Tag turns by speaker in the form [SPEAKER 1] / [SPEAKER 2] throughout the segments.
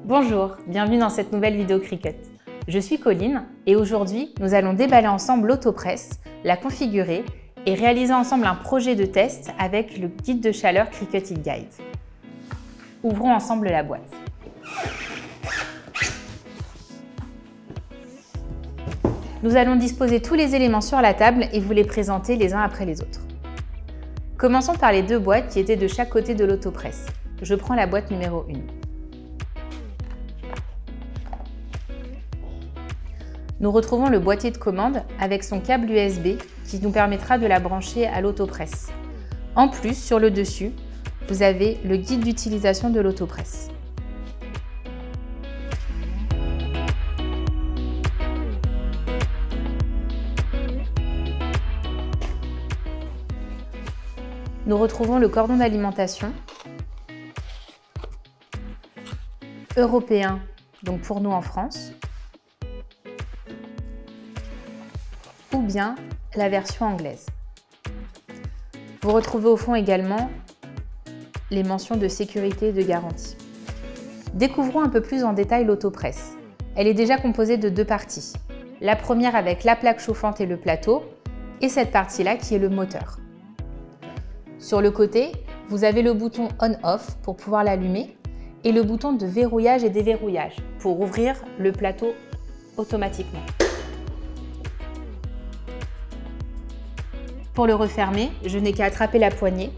[SPEAKER 1] Bonjour, bienvenue dans cette nouvelle vidéo Cricut. Je suis Colline et aujourd'hui, nous allons déballer ensemble l'autopresse, la configurer et réaliser ensemble un projet de test avec le guide de chaleur Cricut Heat Guide. Ouvrons ensemble la boîte. Nous allons disposer tous les éléments sur la table et vous les présenter les uns après les autres. Commençons par les deux boîtes qui étaient de chaque côté de l'autopresse. Je prends la boîte numéro 1. Nous retrouvons le boîtier de commande avec son câble USB qui nous permettra de la brancher à l'autopresse. En plus, sur le dessus, vous avez le guide d'utilisation de l'autopresse. Nous retrouvons le cordon d'alimentation européen, donc pour nous en France, ou bien la version anglaise. Vous retrouvez au fond également les mentions de sécurité et de garantie. Découvrons un peu plus en détail l'autopresse. Elle est déjà composée de deux parties. La première avec la plaque chauffante et le plateau, et cette partie-là qui est le moteur. Sur le côté, vous avez le bouton On/Off pour pouvoir l'allumer et le bouton de verrouillage et déverrouillage pour ouvrir le plateau automatiquement. Pour le refermer, je n'ai qu'à attraper la poignée,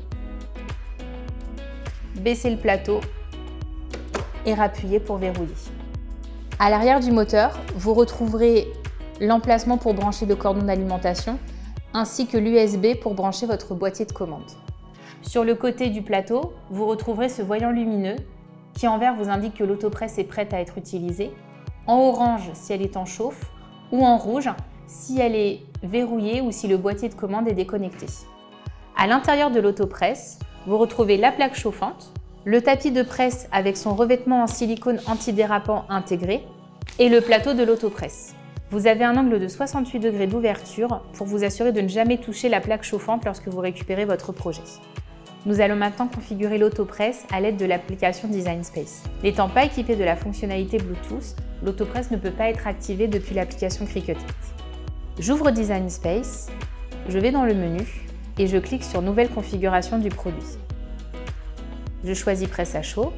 [SPEAKER 1] baisser le plateau et rappuyer pour verrouiller. À l'arrière du moteur, vous retrouverez l'emplacement pour brancher le cordon d'alimentation ainsi que l'USB pour brancher votre boîtier de commande. Sur le côté du plateau, vous retrouverez ce voyant lumineux qui en vert vous indique que l'autopresse est prête à être utilisée, en orange si elle est en chauffe ou en rouge si elle est verrouillée ou si le boîtier de commande est déconnecté. À l'intérieur de l'autopresse, vous retrouvez la plaque chauffante, le tapis de presse avec son revêtement en silicone antidérapant intégré et le plateau de l'autopresse. Vous avez un angle de 68 degrés d'ouverture pour vous assurer de ne jamais toucher la plaque chauffante lorsque vous récupérez votre projet. Nous allons maintenant configurer l'autopresse à l'aide de l'application Design Space. N'étant pas équipée de la fonctionnalité Bluetooth, l'autopresse ne peut pas être activée depuis l'application Cricut Heat. J'ouvre Design Space, je vais dans le menu et je clique sur Nouvelle configuration du produit. Je choisis Presse à chaud,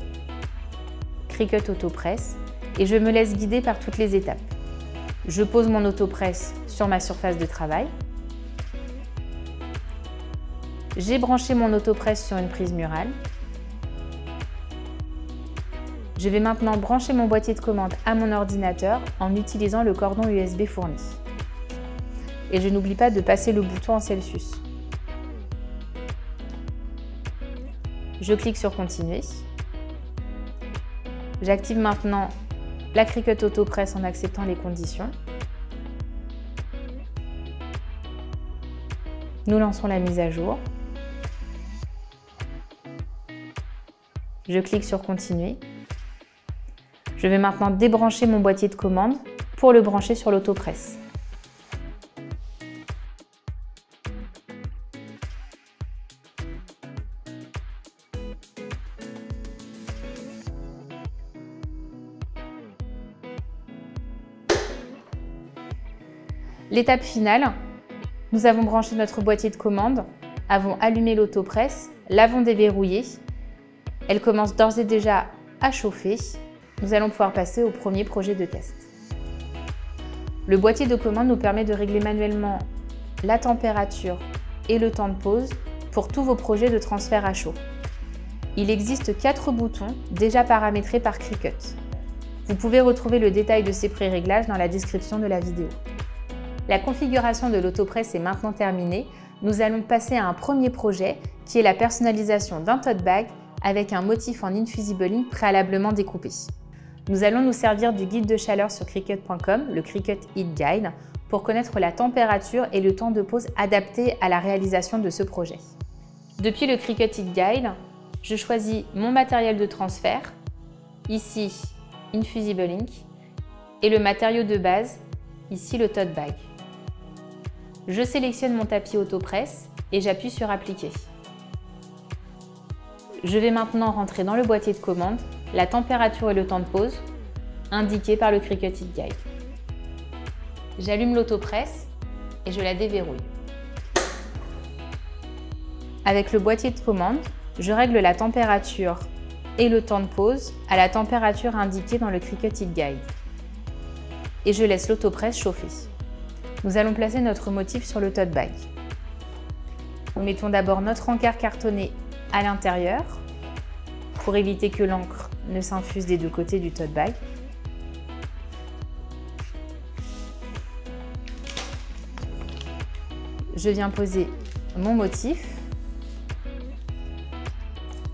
[SPEAKER 1] Cricut Autopresse et je me laisse guider par toutes les étapes. Je pose mon autopresse sur ma surface de travail. J'ai branché mon autopresse sur une prise murale. Je vais maintenant brancher mon boîtier de commande à mon ordinateur en utilisant le cordon USB fourni. Et je n'oublie pas de passer le bouton en Celsius. Je clique sur Continuer. J'active maintenant la Cricut Autopresse en acceptant les conditions. Nous lançons la mise à jour. Je clique sur Continuer. Je vais maintenant débrancher mon boîtier de commande pour le brancher sur l'autopresse. L'étape finale, nous avons branché notre boîtier de commande, avons allumé l'autopresse, l'avons déverrouillée. Elle commence d'ores et déjà à chauffer. Nous allons pouvoir passer au premier projet de test. Le boîtier de commande nous permet de régler manuellement la température et le temps de pause pour tous vos projets de transfert à chaud. Il existe 4 boutons déjà paramétrés par Cricut. Vous pouvez retrouver le détail de ces pré-réglages dans la description de la vidéo. La configuration de l'autopresse est maintenant terminée. Nous allons passer à un premier projet qui est la personnalisation d'un tote bag avec un motif en Infusible Ink préalablement découpé. Nous allons nous servir du guide de chaleur sur Cricut.com, le Cricut Heat Guide, pour connaître la température et le temps de pause adapté à la réalisation de ce projet. Depuis le Cricut Heat Guide, je choisis mon matériel de transfert, ici Infusible Ink, et le matériau de base, ici le tote bag. Je sélectionne mon tapis autopresse et j'appuie sur Appliquer. Je vais maintenant rentrer dans le boîtier de commande la température et le temps de pause indiqués par le Cricut It Guide. J'allume l'autopresse et je la déverrouille. Avec le boîtier de commande, je règle la température et le temps de pause à la température indiquée dans le Cricut It Guide. Et je laisse l'autopresse chauffer. Nous allons placer notre motif sur le tote bag. Nous mettons d'abord notre encart cartonné à l'intérieur pour éviter que l'encre ne s'infuse des deux côtés du tote bag. Je viens poser mon motif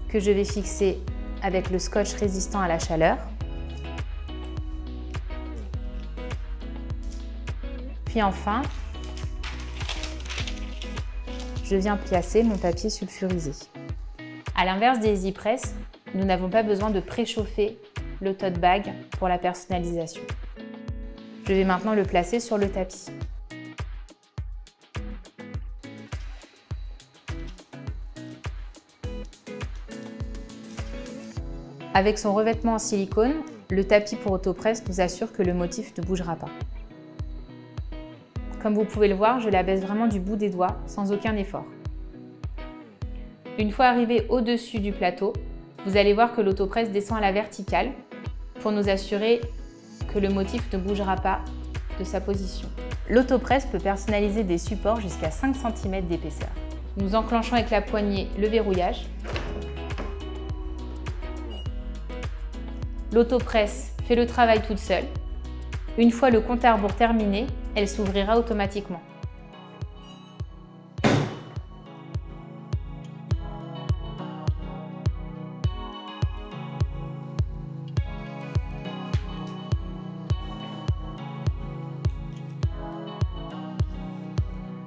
[SPEAKER 1] que je vais fixer avec le scotch résistant à la chaleur. Puis enfin, je viens placer mon papier sulfurisé. À l'inverse des EasyPress, nous n'avons pas besoin de préchauffer le tote bag pour la personnalisation. Je vais maintenant le placer sur le tapis. Avec son revêtement en silicone, le tapis pour autopresse nous assure que le motif ne bougera pas. Comme vous pouvez le voir, je l'abaisse vraiment du bout des doigts, sans aucun effort. Une fois arrivé au-dessus du plateau, vous allez voir que l'autopresse descend à la verticale pour nous assurer que le motif ne bougera pas de sa position. L'autopresse peut personnaliser des supports jusqu'à 5 cm d'épaisseur. Nous enclenchons avec la poignée le verrouillage. L'autopresse fait le travail toute seule. Une fois le compte à rebours terminé, elle s'ouvrira automatiquement.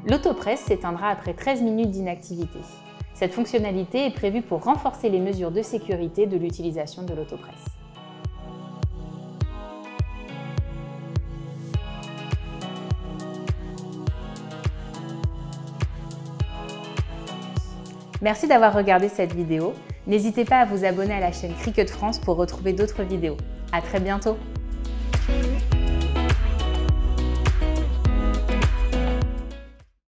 [SPEAKER 1] L'autopresse s'éteindra après 13 minutes d'inactivité. Cette fonctionnalité est prévue pour renforcer les mesures de sécurité de l'utilisation de l'autopresse. Merci d'avoir regardé cette vidéo. N'hésitez pas à vous abonner à la chaîne Cricut France pour retrouver d'autres vidéos. À très bientôt!